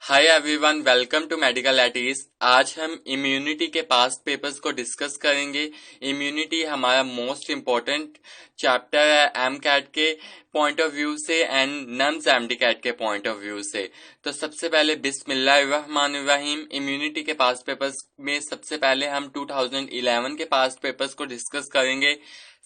Hi everyone, welcome to medical at ease. आज हम immunity के पास्ट पेपर्स को डिस्कस करेंगे। इम्यूनिटी हमारा मोस्ट इम्पोर्टेंट चैप्टर है एम कैट के पॉइंट ऑफ व्यू से एंड नम्स एमडी कैट के पॉइंट ऑफ व्यू से। तो सबसे पहले बिस्मिल्लाहिर्रहमानिर्रहीम। इम्यूनिटी के पास्ट पेपर्स में सबसे पहले हम 2011 के पास्ट पेपर्स को डिस्कस करेंगे।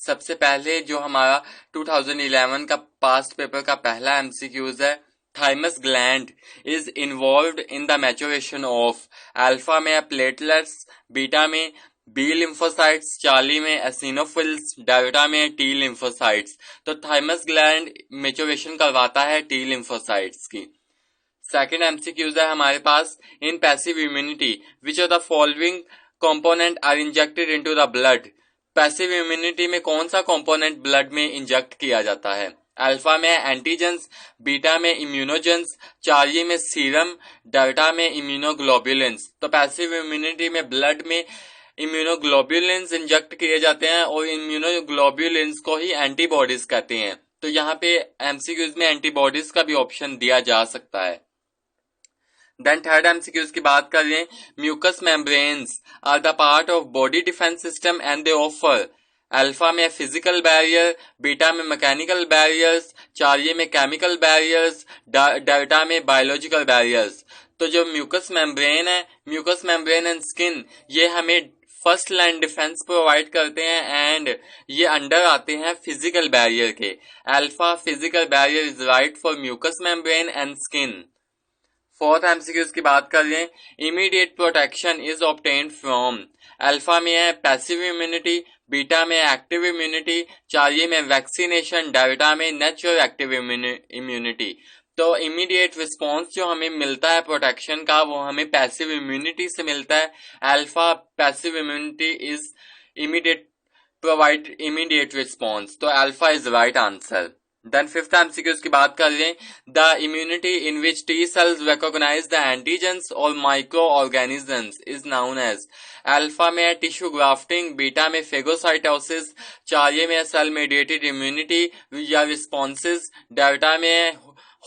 सबसे पहले जो हमारा 2011 का पास्ट पेपर का पहला एमसीक्यूज है, thymus gland is involved in the maturation of alpha में प्लेटलेट्स, बीटा में बी लिम्फोसाइट्स, चार्ली में एसिनोफिल्स, डेल्टा में टी लिम्फोसाइट्स। तो थाइमस ग्लैंड मेचुरेशन करवाता है टी लिम्फोसाइट्स की। सेकेंड एमसीक्यूज है हमारे पास, in passive immunity which of the following component are injected into the blood. Passive immunity में कौन सा कंपोनेंट ब्लड में इंजेक्ट किया जाता है? अल्फा में एंटीजेंस, बीटा में इम्यूनोजेंस, चार्ली में सीरम, डेल्टा में इम्यूनोग्लोबुलिन्स। तो पैसिव इम्यूनिटी में ब्लड में इम्यूनोग्लोबुलिन्स इंजेक्ट किए जाते हैं और इम्यूनोग्लोबुलिन्स को ही एंटीबॉडीज कहते हैं। तो यहाँ पे एमसीक्यूज में एंटीबॉडीज का भी ऑप्शन दिया जा सकता है। देन थर्ड एमसीक्यूज की बात कर रहे हैं, mucus membranes are the part of body defence system and they offer. Alpha में फिजिकल बैरियर, बीटा में मैकेनिकल बैरियर्स, चार्ली में केमिकल बैरियर्स, डेल्टा में बायोलॉजिकल बैरियर्स। तो जो म्यूकस मेम्ब्रेन है, म्यूकस मेम्ब्रेन एंड स्किन, ये हमें फर्स्ट लाइन डिफेंस प्रोवाइड करते हैं एंड ये अंडर आते हैं फिजिकल बैरियर के। Alpha physical barrier is right for mucus membrane and skin. Fourth MCQs की बात कर रहे हैं, immediate protection is obtained from. Alpha में है पैसिव इम्यूनिटी, बीटा में एक्टिव इम्यूनिटी, चार्ली में वैक्सीनेशन, डेल्टा में नेचुरल एक्टिव इम्यूनिटी। तो इमीडिएट रिस्पॉन्स जो हमें मिलता है प्रोटेक्शन का, वो हमें पैसिव इम्यूनिटी से मिलता है। Alpha passive immunity is immediate provide immediate response. तो alpha is right answer. Then fifth MCQs की बात कर रहे हैं, the immunity in which T cells recognise the antigens और micro organisms is known as. Alpha में टिश्यू ग्राफ्टिंग, बीटा में phagocytosis, Charlie में सेल मेडिएटेड इम्यूनिटी या रिस्पॉन्सेज, डेल्टा में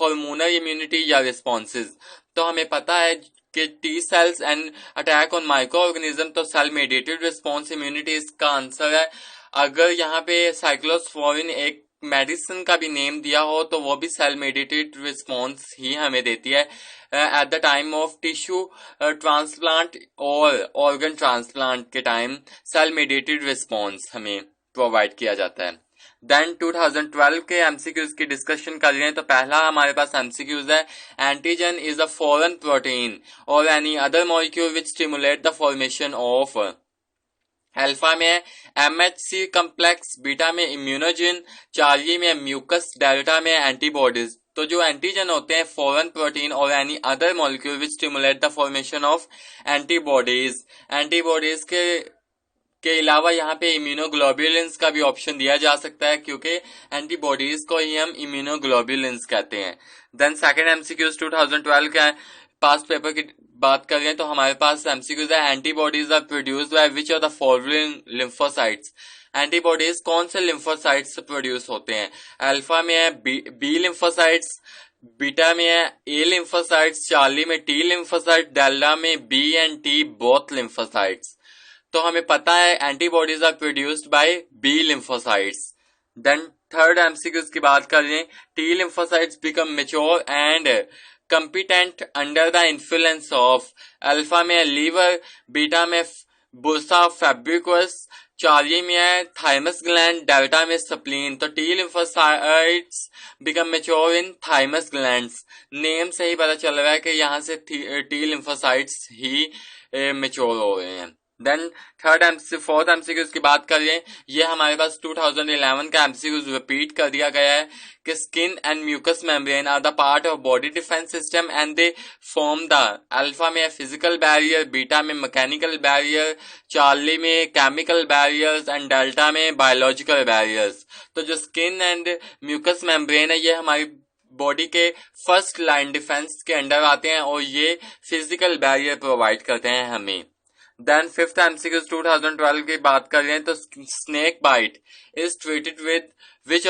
हार्मोनल इम्यूनिटी या रिस्पॉन्सेज। तो हमें पता है कि T cells and attack on micro organism, तो सेल मेडिएटेड रिस्पॉन्स इम्यूनिटी इसका आंसर है। अगर यहाँ पे साइक्लोस्पोरिन एक मेडिसिन का भी नेम दिया हो तो वो भी सेल मेडिएटेड रिस्पॉन्स ही हमें देती है at the time of tissue transplant और ऑर्गन ट्रांसप्लांट के टाइम सेल मेडिएटेड रिस्पॉन्स हमें प्रोवाइड किया जाता है। देन 2012 के एमसीक्यूज की डिस्कशन कर रहे हैं। तो पहला हमारे पास एमसीक्यूज है, antigen is a foreign protein और any other molecule which stimulate the formation of. Alpha में एमएचसी कम्प्लेक्स, बीटा में इम्यूनोजिन, चार्ली में म्यूकस, डेल्टा में एंटीबॉडीज। तो जो एंटीजन होते हैं फॉरेन प्रोटीन और any other molecule which stimulate the formation of antibodies. Antibodies के अलावा यहाँ पे इम्यूनोग्लोबुलिन्स का भी ऑप्शन दिया जा सकता है क्योंकि एंटीबॉडीज को ही हम इम्यूनोग्लोबुलिन्स कहते हैं। देन सेकंड एमसीक्यूज 2012 का पास्ट पेपर की बात कर रहे हैं। तो हमारे पास एमसीक्यूज है, antibodies are produced by which of the following lymphocytes. Antibodies कौन से लिम्फोसाइट्स से प्रोड्यूस होते हैं? अल्फा में है बी लिम्फोसाइट्स, बीटा में है ए लिम्फोसाइट्स, चार्ली में टी लिम्फोसाइट, डेल्टा में B and T both lymphocytes. तो हमें पता है antibodies are produced by B lymphocytes. Then third MCQs की बात कर रहे हैं, T lymphocytes become mature and competent under the influence of। Alpha में लीवर, बीटा में बुर्सा फैब्रिकस, चार्ली में है थाइमस ग्लैंड, डेल्टा में स्प्लीन। तो T lymphocytes become mature in thymus glands. Name से ही पता चल रहा है कि यहाँ से टी लिम्फोसाइट्स ही मैच्योर हो रहे हैं। देन फोर्थ एमसीक्यूज की बात कर रहे हैं। ये हमारे पास 2011 का एमसीक्यूज रिपीट कर दिया गया है कि skin and mucus membrane are the part of body defence system and they form the. Alpha में फिजिकल बैरियर, बीटा में मैकेनिकल बैरियर, चार्ली में केमिकल बैरियर्स एंड डेल्टा में बायोलॉजिकल बैरियर्स। तो जो स्किन एंड म्यूकस मेम्ब्रेन है, ये हमारी body के फर्स्ट लाइन डिफेंस के अंडर आते हैं और ये फिजिकल बैरियर प्रोवाइड करते हैं हमें। देन फिफ्थ एमसीक्यू 2012 की बात कर रहे हैं तो snake bite is treated with which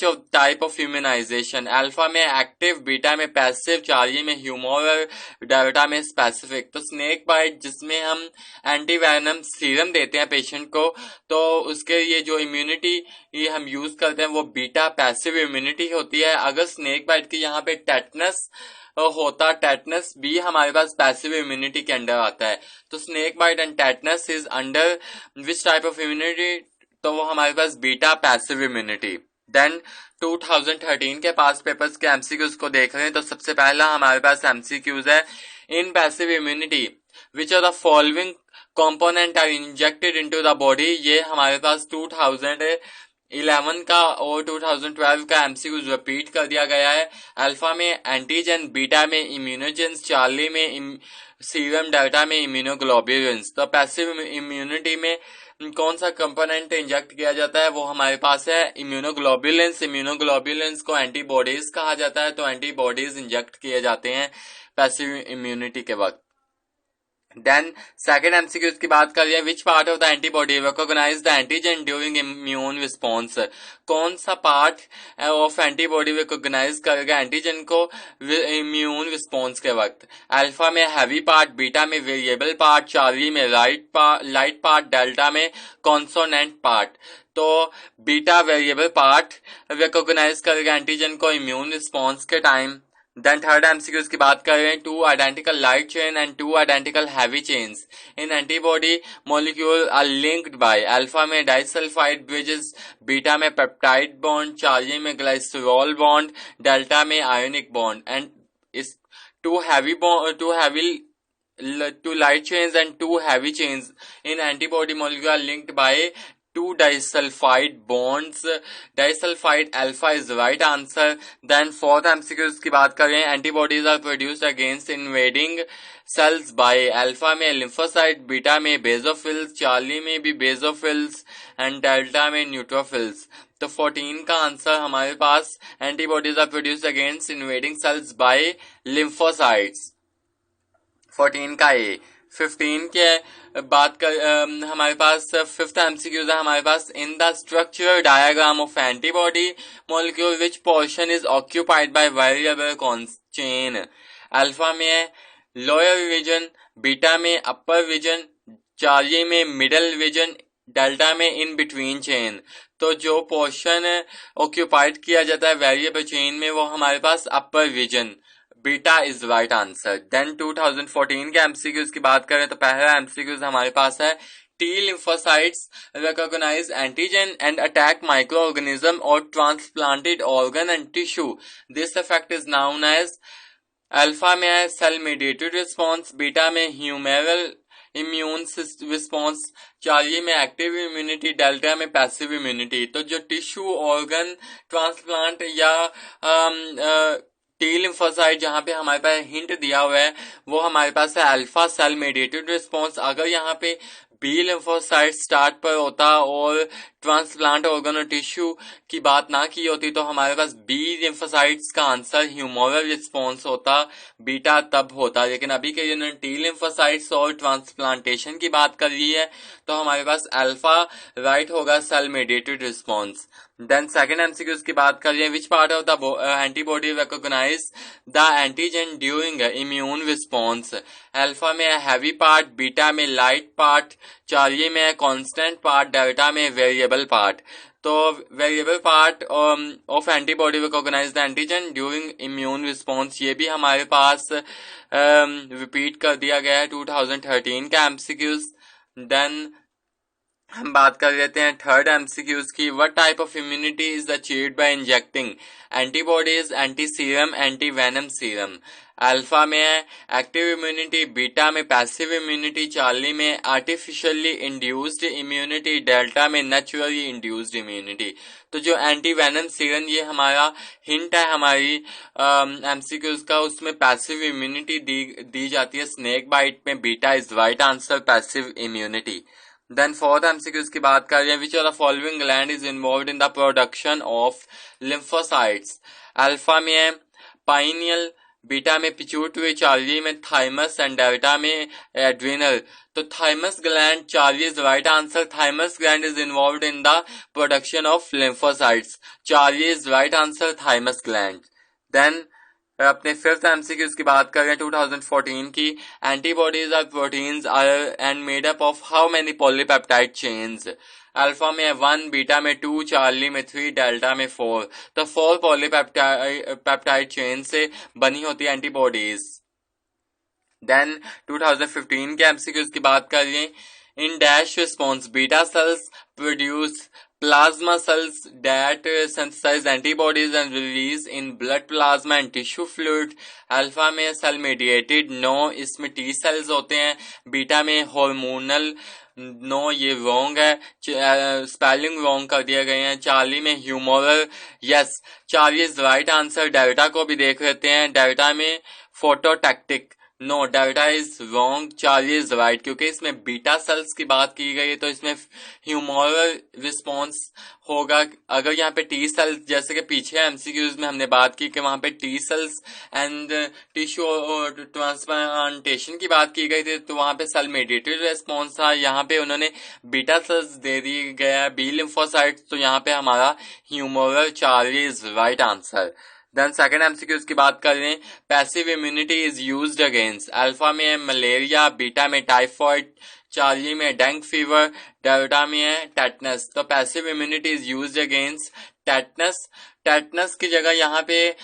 of type of immunisation, alpha में एक्टिव, बीटा में पैसिव, चार्ली में ह्यूमोरल, डेल्टा में स्पेसिफिक। तो स्नेक बाइट जिसमें हम एंटीवेनम सीरम देते हैं पेशेंट को, तो उसके ये जो इम्यूनिटी ये हम यूज करते हैं वो बीटा पैसिव इम्यूनिटी होती है। अगर स्नेक बाइट की यहाँ पे टेटनस होता, टेटनस भी हमारे पास पैसिव इम्यूनिटी के अंडर आता है। तो snake bite and tetanus is under which type of immunity, तो वो हमारे पास बीटा पैसिव इम्यूनिटी। देन 2013 के पास पेपर्स के एमसीक्यूज को देख रहे हैं तो सबसे पहला हमारे पास एमसीक्यूज है in passive immunity which are the following component are injected into the body. ये हमारे पास 2011 का और 2012 का एमसीक्यूज रिपीट कर दिया गया है। अल्फा में एंटीजन, बीटा में इम्यूनोजेंस, चार्ली में सीरम, डेल्टा में इम्यूनोग्लोब्युलिन्स। तो पैसिव इम्यूनिटी में कौन सा कंपोनेंट इंजेक्ट किया जाता है, वो हमारे पास है इम्यूनोग्लोब्युलिन्स। इम्यूनोग्लोब्युलिन्स को एंटीबॉडीज कहा जाता है, तो एंटीबॉडीज इंजेक्ट किए जाते हैं पैसिव इम्यूनिटी के वक्त। देन सेकेंड एमसीक्यूज की बात कर रहे हैं, which part of the antibody recognise the antigen during immune response. कौन सा पार्ट ऑफ एंटीबॉडी रिकॉग्नाइज करेगा एंटीजन को इम्यून रिस्पॉन्स के वक्त। अल्फा में हैवी पार्ट, बीटा में वेरिएबल पार्ट, चार्ली में लाइट पार्ट, डेल्टा में कॉन्सोनेंट पार्ट। तो बीटा वेरिएबल पार्ट रिकॉग्नाइज करेगा एंटीजन को इम्यून रिस्पॉन्स के टाइम। देन थर्ड एमसीक्यूज की बात कर रहे हैं, two identical light chain and two identical heavy chains in antibody molecule are linked by. Alpha में डाइसल्फाइड ब्रिजेस, बीटा में पेप्टाइड बॉन्ड, चार्ली में ग्लाइसरॉल बॉन्ड, डेल्टा में आयोनिक बॉन्ड। एंड इस two light chains and two heavy chains in antibody molecule are linked by two disulfide bonds. Disulfide alpha is the right answer. Then fourth MCQ की बात करें, antibodies are produced against invading cells by alpha में lymphocyte, beta में basophils, Charlie में भी basophils and delta में neutrophils। तो 14 का आंसर हमारे पास antibodies are produced against invading cells by lymphocytes, 14 का ए। 15 के बात कर हमारे पास फिफ्थ एमसीक्यूज है हमारे पास, in the structure diagram of antibody molecule which portion is occupied by variable chain. Alpha में लोअर विजन, बीटा में अपर विजन, चार्ली में मिडल विजन, डेल्टा में इन बिटवीन चेन। तो जो पोर्शन ऑक्यूपाइड किया जाता है वेरिएबल चेन में वो हमारे पास upper region, beta is right answer. Then 2014 के एमसीक्यूज की बात करें तो पहला एमसीक्यूज हमारे पास है, T lymphocytes recognize antigen and attack microorganism or transplanted organ and tissue. This effect is known as alpha में है सेल mediated response, बीटा में humoral इम्यून रिस्पॉन्स, चार्ली में एक्टिव इम्यूनिटी, डेल्टा में पैसिव इम्यूनिटी। तो जो tissue organ transplant या T lymphocyte जहां पे हमारे पास हिंट दिया हुआ है वो हमारे पास है अल्फा सेल मेडिएटेड रिस्पॉन्स। अगर यहाँ पे बी लिम्फोसाइट स्टार्ट पर होता और ट्रांसप्लांट ऑर्गन और टिश्यू की बात ना की होती तो हमारे पास बी लिम्फोसाइट्स का आंसर ह्यूमोरल रिस्पॉन्स होता, बीटा तब होता। लेकिन अभी के लिए टी लिम्फोसाइट्स और ट्रांसप्लांटेशन की बात कर रही है तो हमारे पास अल्फा राइट होगा cell mediated response. Then second MCQs की बात कर रही है, which part of the antibody recognise the antigen during immune response. Alpha में हैवी पार्ट, बीटा में लाइट पार्ट, चार्ली में कांस्टेंट पार्ट, डेल्टा में वेरिएबल पार्ट। तो variable part of antibody recognise the antigen during immune response, ये भी हमारे पास repeat कर दिया गया है 2013 का एमसीक्यूज। देन हम बात कर लेते हैं थर्ड एमसीक्यूज की, what type of immunity is achieved by injecting antibodies, anti serum, anti venom serum. Alpha में है एक्टिव इम्यूनिटी, बीटा में पैसिव इम्यूनिटी, चार्ली में आर्टिफिशियली इंड्यूस्ड इम्यूनिटी, डेल्टा में नेचुरली इंड्यूस्ड इम्यूनिटी। तो जो एंटी वेनम सीरम ये हमारा hint है हमारी एमसीक्यूज का, उसमें पैसिव इम्यूनिटी दी जाती है स्नेक बाइट में, beta is right answer passive immunity. Then fourth MCQs की बात कर रहे हैं, which are the following gland is involved in the production of lymphocytes. Alpha में है पाइनियल बीटा में पिट्यूटरी, चार्ली में थाइमस एंड डेल्टा में एड्रिनल। तो thymus gland, Charlie is right answer. Thymus gland is involved in the production of lymphocytes. Charlie is right answer, thymus gland. Then अपने fifth MCQ की बात करें 2014 की। Antibodies are proteins are and made up of how many polypeptide chains. Alpha में 1, beta में 2, Charlie में 3, delta में 4। तो 4 पॉलीपेप्टाइड चेन से बनी होती है एंटीबॉडीज। देन 2015 के एमसीक्यूज की बात करें। In dash response beta cells produce plasma cells that synthesize antibodies and release in blood plasma and tissue fluid। Alpha में सेल मेडिएटेड, नो इसमें टी सेल्स होते हैं। बीटा में हार्मोनल, नो ये रॉन्ग है, स्पेलिंग रॉन्ग कर दिए गए हैं। चार्ली में humoral, yes Charlie is right answer. Delta को भी देख लेते हैं। डेल्टा में phototactic, no delta is wrong, Charlie is right, क्योंकि इसमें बीटा सेल्स की बात की गई है तो इसमें ह्यूमोरल रिस्पॉन्स होगा। अगर यहाँ पे टी सेल्स, जैसे कि पीछे एमसीक्यूज में हमने बात की कि वहां पे T cells and tissue transplantation की बात की गई थी तो वहां पे सेल मेडिएटेड रिस्पॉन्स था। यहाँ पे उन्होंने बीटा सेल्स दे दी गया, बी लिम्फोसाइट्स, तो यहाँ पे हमारा humoral, Charlie is right answer. Then second MCQs की बात कर रहे हैं। Passive immunity is used against. Alpha में है मलेरिया, बीटा में टाइफॉइड, चार्ली में डेंगू फीवर, डेल्टा में है टेटनस। तो passive immunity is used against tetanus. Tetanus की जगह यहाँ पे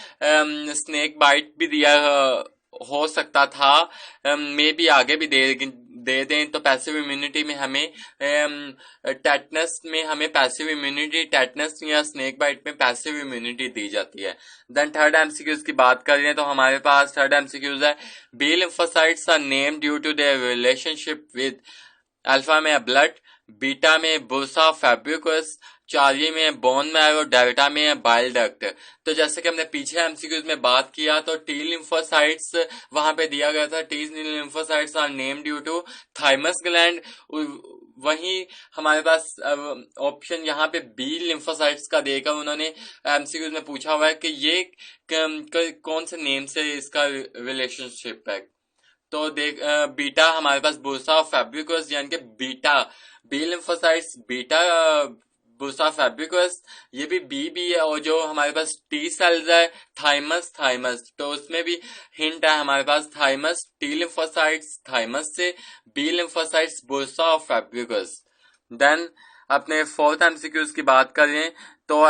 स्नेक बाइट भी दिया हो सकता था, मे बी आगे भी दे दें। तो पैसिव इम्यूनिटी में हमें टेटनस में हमें पैसिव इम्यूनिटी, टेटनस या स्नेक बाइट में पैसिव इम्यूनिटी दी जाती है। देन थर्ड एमसीक्यूज की बात कर रहे हैं तो हमारे पास थर्ड एमसीक्यूज है। B lymphocytes are named due to their relationship with. Alpha में ब्लड, बीटा में बुर्सा फैब्रिकस, चार्ली में बोन मैरो, डेल्टा में बाइल डक्ट। तो जैसे कि हमने पीछे एमसीक्यूज में बात किया तो टी लिम्फोसाइट्स वहां पे दिया गया था, T lymphocytes are named due to thymus gland. वहीं हमारे पास ऑप्शन यहाँ पे बी लिम्फोसाइट्स का देकर उन्होंने एमसीक्यूज में पूछा हुआ है कि ये कौन से नेम से इसका रिलेशनशिप है। तो देख बीटा हमारे पास बुर्सा फैब्रिकस, यानी कि beta B lymphocytes, beta bursa Fabricius, ये भी बी है। और जो हमारे पास टी सेल्स है थाइमस, तो उसमें भी हिंट है हमारे पास थाइमस, टी लिम्फोसाइट्स थाइमस से, बी लिम्फोसाइट्स बुर्सा और फैब्रिकस। देन अपने फोर्थ एमसीक्यूज की बात करें तो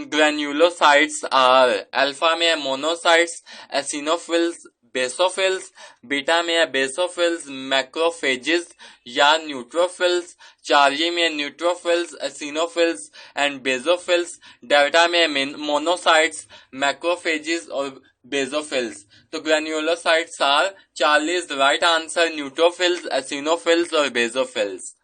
ग्रेन्युलोसाइट्स आर। अल्फा में है मोनोसाइट्स, एसिनोफिल्स, बेसोफिल्स, बीटा में है बेसोफिल्स, मैक्रोफेजेस या न्यूट्रोफिल्स, चार्ली में neutrophils, eosinophils and basophils, delta में मोनोसाइट्स, मैक्रोफेजेस और बेसोफिल्स। तो granulocytes are, Charlie is right answer, neutrophils, eosinophils और बेसोफिल्स।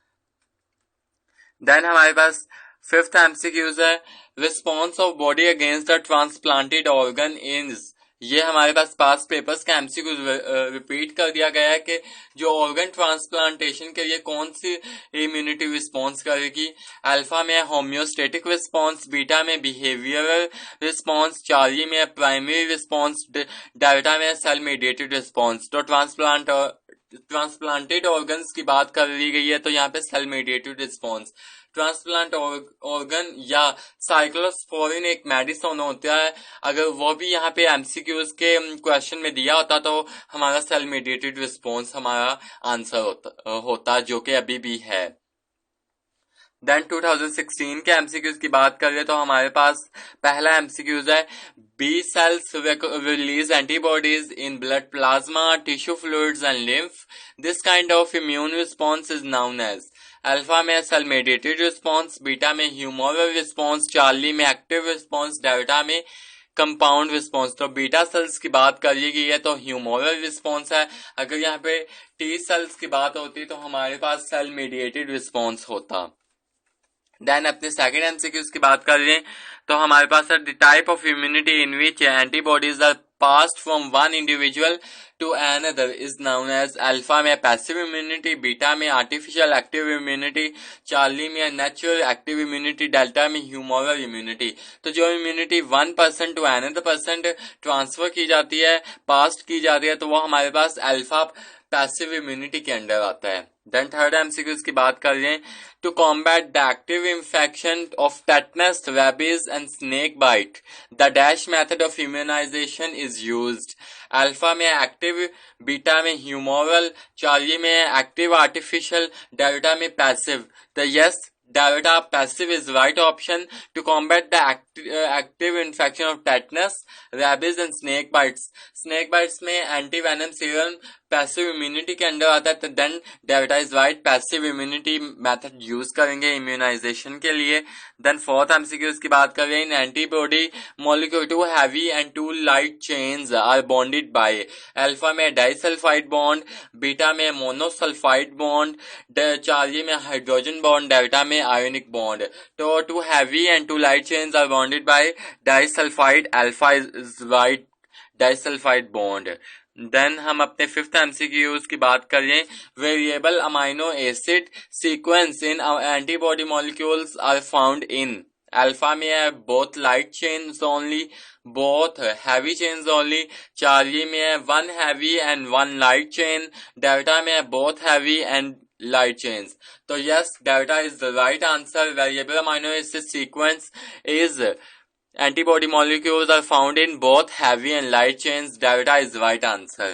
देन हमारे पास फिफ्थ एमसीक्यूज है। Response of body against the transplanted organ is. ये हमारे पास पेपर्स का एमसीक्यूज रिपीट कर दिया गया है कि जो ऑर्गन ट्रांसप्लांटेशन के लिए कौन सी इम्यूनिटी रिस्पॉन्स करेगी। अल्फा में होम्योस्टेटिक रिस्पॉन्स, बीटा में बिहेवियरल रिस्पॉन्स, चार्ली में प्राइमरी रिस्पॉन्स, डेल्टा में सेल मेडिएटेड रिस्पॉन्स। तो ट्रांसप्लांटेड ऑर्गन्स की बात कर ली गई है तो यहाँ पे cell mediated response. Transplant organ या साइक्लोस्पोरिन एक मेडिसिन होता है, अगर वो भी यहाँ पे एमसीक्यूज के क्वेश्चन में दिया होता तो हमारा सेल मेडिएटेड रिस्पॉन्स हमारा आंसर होता जो कि अभी भी है। देन 2016 के एमसीक्यूज की बात करें तो हमारे पास पहला एमसीक्यूज है। B cells release antibodies in blood plasma, tissue fluids and lymph. This kind of immune response is known as. Alpha में सेल मेडिएटेड रिस्पॉन्स, बीटा में ह्यूमोरल रिस्पॉन्स, चार्ली में एक्टिव रिस्पॉन्स, डेल्टा में compound response. तो beta cells की बात करी गई है तो ह्यूमोरल रिस्पॉन्स है। अगर यहाँ पे टी सेल्स की बात होती तो हमारे पास सेल मेडिएटेड रिस्पॉन्स होता। देन अपने सेकेंड एमसीक्यूज की बात कर रहे हैं तो हमारे पास the type of immunity in which antibodies are passed from one individual to another is known as alpha में पैसिव इम्यूनिटी, बीटा में आर्टिफिशियल एक्टिव इम्यूनिटी, चार्ली में नेचुरल एक्टिव इम्यूनिटी, डेल्टा में ह्यूमरल इम्यूनिटी। तो जो immunity 1% to another person transfer की जाती है, पास की जाती है, तो वो हमारे पास अल्फा पैसिव इम्यूनिटी के अंडर आता है। देन थर्ड एमसीक्यूज की बात कर रहे हैं, to combat the active infection of tetanus, rabies and snake bite the dash method of immunisation is used. Alpha में एक्टिव, बीटा में ह्यूमरल, चार्ली में एक्टिव आर्टिफिशियल, डेल्टा में पैसिव। तो yes, delta passive is right option to combat the active infection of tetanus, rabies and snake bites. Snake bites में antivenom serum passive immunity के under आता है, तो then delta is right, passive immunity method use करेंगे immunisation के लिए। Then fourth MCQs की बात कर रहे हैं, antibody molecule two heavy and two light chains are bonded by. Alpha में डाइसल्फाइड बॉन्ड, बीटा में मोनोसल्फाइड बॉन्ड, चार्ली में हाइड्रोजन बॉन्ड, डेल्टा में आयोनिक बॉन्ड। तो two heavy and two light chains are bonded by disulphide, alpha is right disulphide bond. Then हम अपने fifth MCQs की बात करें, variable amino acid sequence in antibody molecules are found in. Alpha में है both light chains only, both heavy chains only, Charlie में है one heavy and one light chain, delta में है both heavy and light chains. So yes, delta is the right answer. Variable amino acid sequence is antibody molecules are found in both heavy and light chains. Delta is right answer.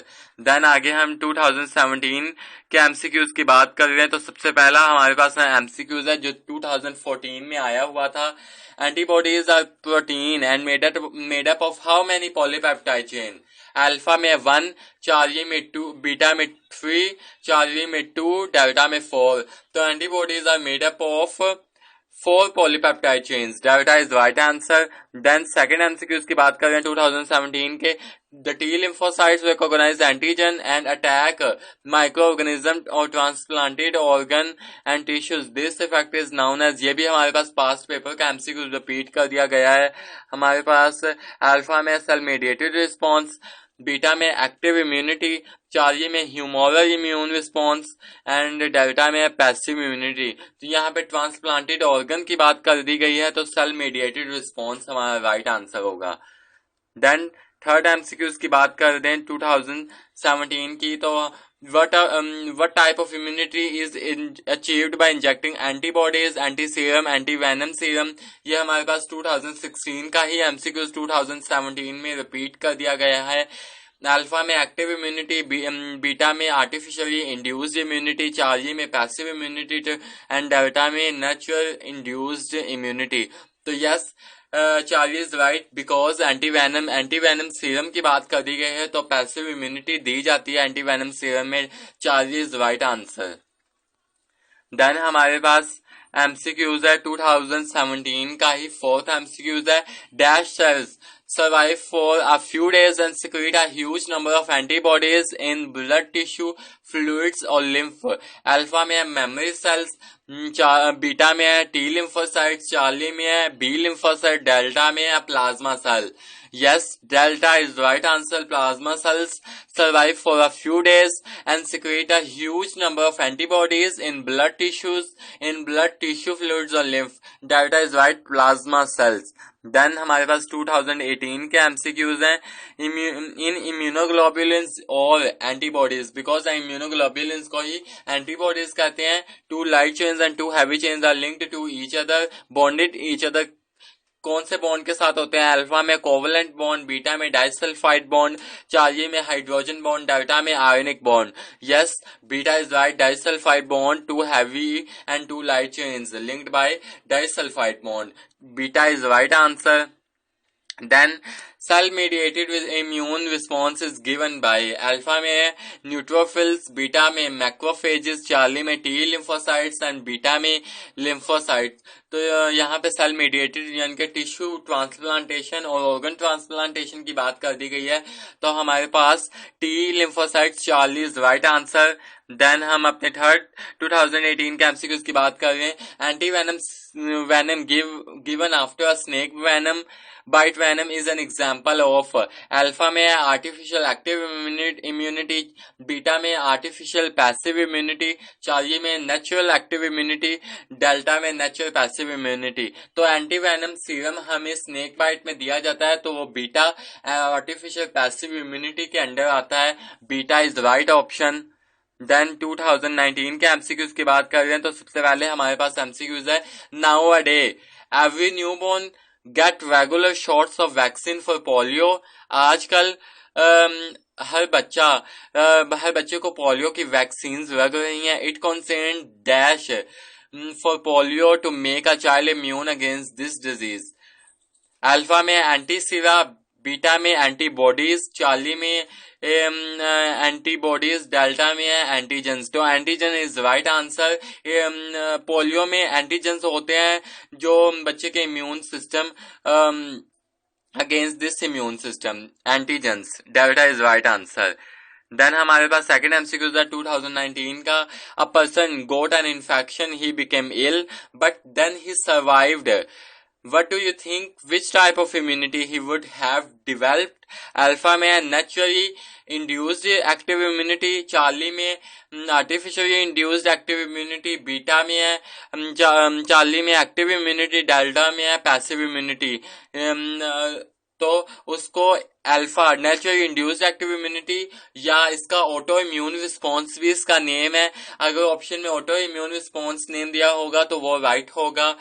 Then आगे हम 2017 के MCQs की बात कर रहे हैं। तो सबसे पहला हमारे पास MCQs है जो 2014 में आया हुआ था। Antibodies are protein and made up of how many polypeptide chain? Alpha में 1, चार्ली में 2, बीटा में 3, चार्ली में 2, डेल्टा में 4। तो antibodies are made up of 4 polypeptide chains. Delta is right answer. Then second MCQs की बात कर रहे हैं 2017 के, the T lymphocytes recognize antigen and attack microorganism or transplanted organ and tissues. This effect is known as, ये भी हमारे पास पास्ट पेपर का एमसीक्यूज रिपीट कर दिया गया है। हमारे पास अल्फा में सेल मेडिएटेड रिस्पॉन्स, बीटा में एक्टिव इम्यूनिटी, चार्ली में humoral immune response and delta में पैसिव इम्यूनिटी। तो यहाँ पे ट्रांसप्लांटेड ऑर्गन की बात कर दी गई है, तो सेल मेडिएटेड रिस्पॉन्स हमारा राइट आंसर होगा। देन थर्ड एमसीक्यूज की बात कर दें 2017 की, तो what type of immunity is achieved by injecting antibodies, anti-serum, anti-venom serum? ये हमारे पास 2016 का ही MCQs 2017 में रिपीट कर दिया गया है। अल्फा में एक्टिव इम्यूनिटी, बीटा में आर्टिफिशियली इंड्यूस्ड इम्यूनिटी, चार्ली में पैसिव इम्यूनिटी एंड डेल्टा में नेचुरल इंड्यूस्ड इम्यूनिटी। तो yes, Charlie is right because antivenom serum की बात कर दी गई है, तो पैसिव इम्यूनिटी दी जाती है एंटीवेनम सीरम में। Charlie is right answer. Then हमारे पास एमसीक्यूज है 2017 का ही फोर्थ एमसीक्यूज है, dash cells survive for a few days and secrete a huge number of antibodies in blood tissue, fluids और lymph. अल्फा में है मेमोरी सेल्स, बीटा में है टी लिम्फोसाइट, चार्ली में है बी लिम्फोसाइट, डेल्टा में है plasma cell. Yes, delta is right answer. Plasma cells survive for a few days and secrete a huge number of antibodies in blood tissues, in blood tissue fluids or lymph. Delta is right, plasma cells. Then हमारे पास 2018 के MCQs हैं, in immunoglobulins और antibodies, because immunoglobulins को ही antibodies कहते हैं। 2 light chains and 2 heavy chains are linked to each other, bonded each other. कौन से bond के साथ होते हैं? अल्फा में कोवलेंट बॉन्ड, बीटा में डाइसल्फाइड बॉन्ड, चार्ली में हाइड्रोजन बॉन्ड, डेल्टा में ionic bond. Yes, beta is right, disulphide bond 2 heavy and 2 light chains linked by disulfide bond. Beta is right answer. Then cell mediated with immune response is given by alpha में neutrophils, beta में macrophages, Charlie में T lymphocytes and beta में lymphocytes. तो यहाँ पे cell mediated यानी कि tissue transplantation और ऑर्गन ट्रांसप्लांटेशन की बात कर दी गई है, तो हमारे पास T lymphocytes, Charlie is right answer. Then हम अपने थर्ड 2018 के एमसीक्यूज की बात कर रहे हैं। Antivenom given after a snake venom bite venom is an example of. Alpha में आर्टिफिशियल एक्टिव इम्यूनिटी, बीटा में आर्टिफिशियल पैसिव इम्यूनिटी, चार्ली में नेचुरल एक्टिव इम्यूनिटी, डेल्टा में नेचुरल पैसिव इम्यूनिटी। तो एंटी वेनम सीरम हमें snake bite में दिया जाता है तो वो बीटा आर्टिफिशियल पैसिव इम्यूनिटी के अंडर आता है। Beta is right option. Then 2019 के एमसीक्यूज की बात कर रहे हैं तो सबसे पहले हमारे पास एमसीक्यूज है। Now a day every newborn get regular shots of vaccine for polio. आजकल हर बच्चे को पोलियो की वैक्सीन लग रही हैं। It concern dash for polio to make a child immune against this disease. Alpha में एंटीसीरा, बीटा में एंटीबॉडीज, चार्ली में एंटीबॉडीज, डेल्टा में है एंटीजेंस। तो antigen is right answer. Polio में एंटीजेंस होते हैं जो बच्चे के immune system against this immune system, antigens. Delta is right answer. Then हमारे पास सेकेंड एमसीक्यूज है 2019 का। A person got an infection, he became ill but then he survived. What do you think? Which type of immunity he would have developed? Alpha में naturally induced active immunity, Charlie में artificially induced active immunity, beta में है Charlie में active immunity, delta में है passive immunity। तो उसको alpha naturally induced active immunity या इसका ऑटो इम्यून रिस्पॉन्स भी इसका नेम है। अगर ऑप्शन में ऑटो इम्यून रिस्पॉन्स नेम दिया होगा तो वो राइट होगा।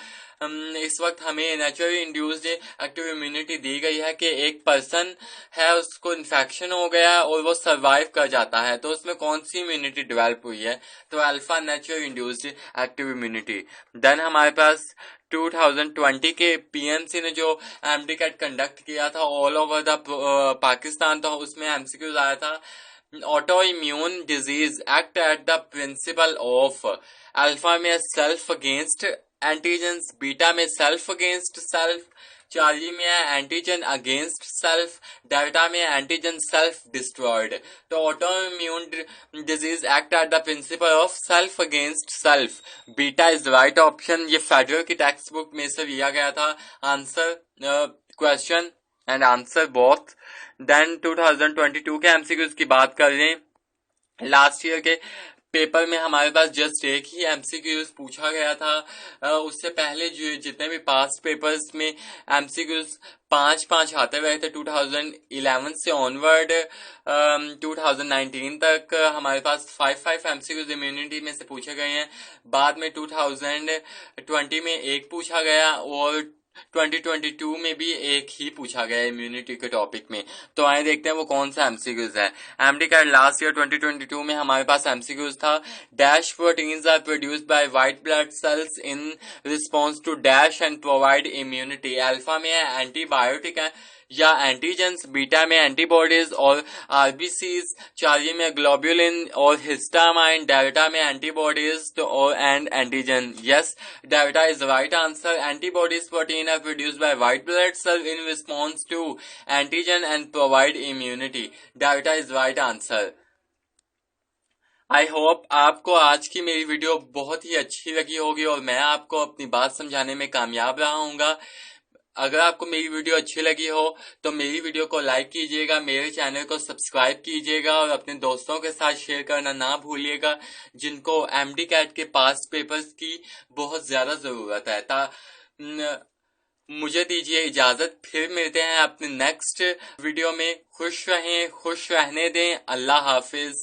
इस वक्त हमें नेचुरली इंड्यूस्ड एक्टिव इम्यूनिटी दी गई है कि एक पर्सन है उसको इन्फेक्शन हो गया और वो सरवाइव कर जाता है, तो उसमें कौन सी इम्यूनिटी डेवलप हुई है? तो alpha natural induced active immunity. Then हमारे पास 2020 के पीएमसी ने जो एमडीकैट कंडक्ट किया था ऑल ओवर द पाकिस्तान, तो उसमें एमसीक्यूज आया था autoimmune disease act at the principle of. Alpha में सेल्फ अगेंस्ट एंटीजेंस, बीटा में सेल्फ अगेंस्ट सेल्फ, चार्ली में है एंटीजन अगेंस्ट सेल्फ, डेल्टा में एंटीजन सेल्फ डिस्ट्रॉयड। तो autoimmune disease act at the principle of self against self. Beta is right option. ये federal की textbook में से लिया गया था answer, question and answer both. Then 2022 के एमसीक्यूज की बात कर रहे हैं। लास्ट ईयर के पेपर में हमारे पास जस्ट एक ही एमसीक्यूज पूछा गया था। उससे पहले जो जितने भी पास्ट पेपर्स में एमसीक्यूज 5-5 आते रहे थे 2011 से ऑनवर्ड 2019 तक हमारे पास 5-5 एमसीक्यूज इम्यूनिटी में से पूछे गए हैं। बाद में 2020 में एक पूछा गया और 2022 में भी एक ही पूछा गया इम्यूनिटी के टॉपिक में। तो आइए देखते हैं वो कौन सा एमसीक्यूज है। एमडीकैट लास्ट ईयर 2022 में हमारे पास एमसीक्यूज था dash proteins are produced by white blood cells in response to dash and provide immunity. Alpha में है एंटीबायोटिक है या एंटीजेंस, बीटा में एंटीबॉडीज और आरबीसीज, चार्ली में ग्लोब्युलिन और हिस्टामाइन, डेल्टा में एंटीबॉडीज और and antigen. Yes, delta is right answer. Antibodies protein are produced by white blood cell in response to antigen and provide immunity. Delta is right answer. I hope आपको आज की मेरी video बहुत ही अच्छी लगी होगी और मैं आपको अपनी बात समझाने में कामयाब रहा हूँगा। अगर आपको मेरी वीडियो अच्छी लगी हो तो मेरी वीडियो को लाइक कीजिएगा, मेरे चैनल को सब्सक्राइब कीजिएगा और अपने दोस्तों के साथ शेयर करना ना भूलिएगा जिनको एमडीकैट के पास्ट पेपर्स की बहुत ज्यादा जरूरत है। मुझे दीजिए इजाजत, फिर मिलते हैं अपने नेक्स्ट वीडियो में। खुश रहें, खुश रहने दें। अल्लाह हाफिज।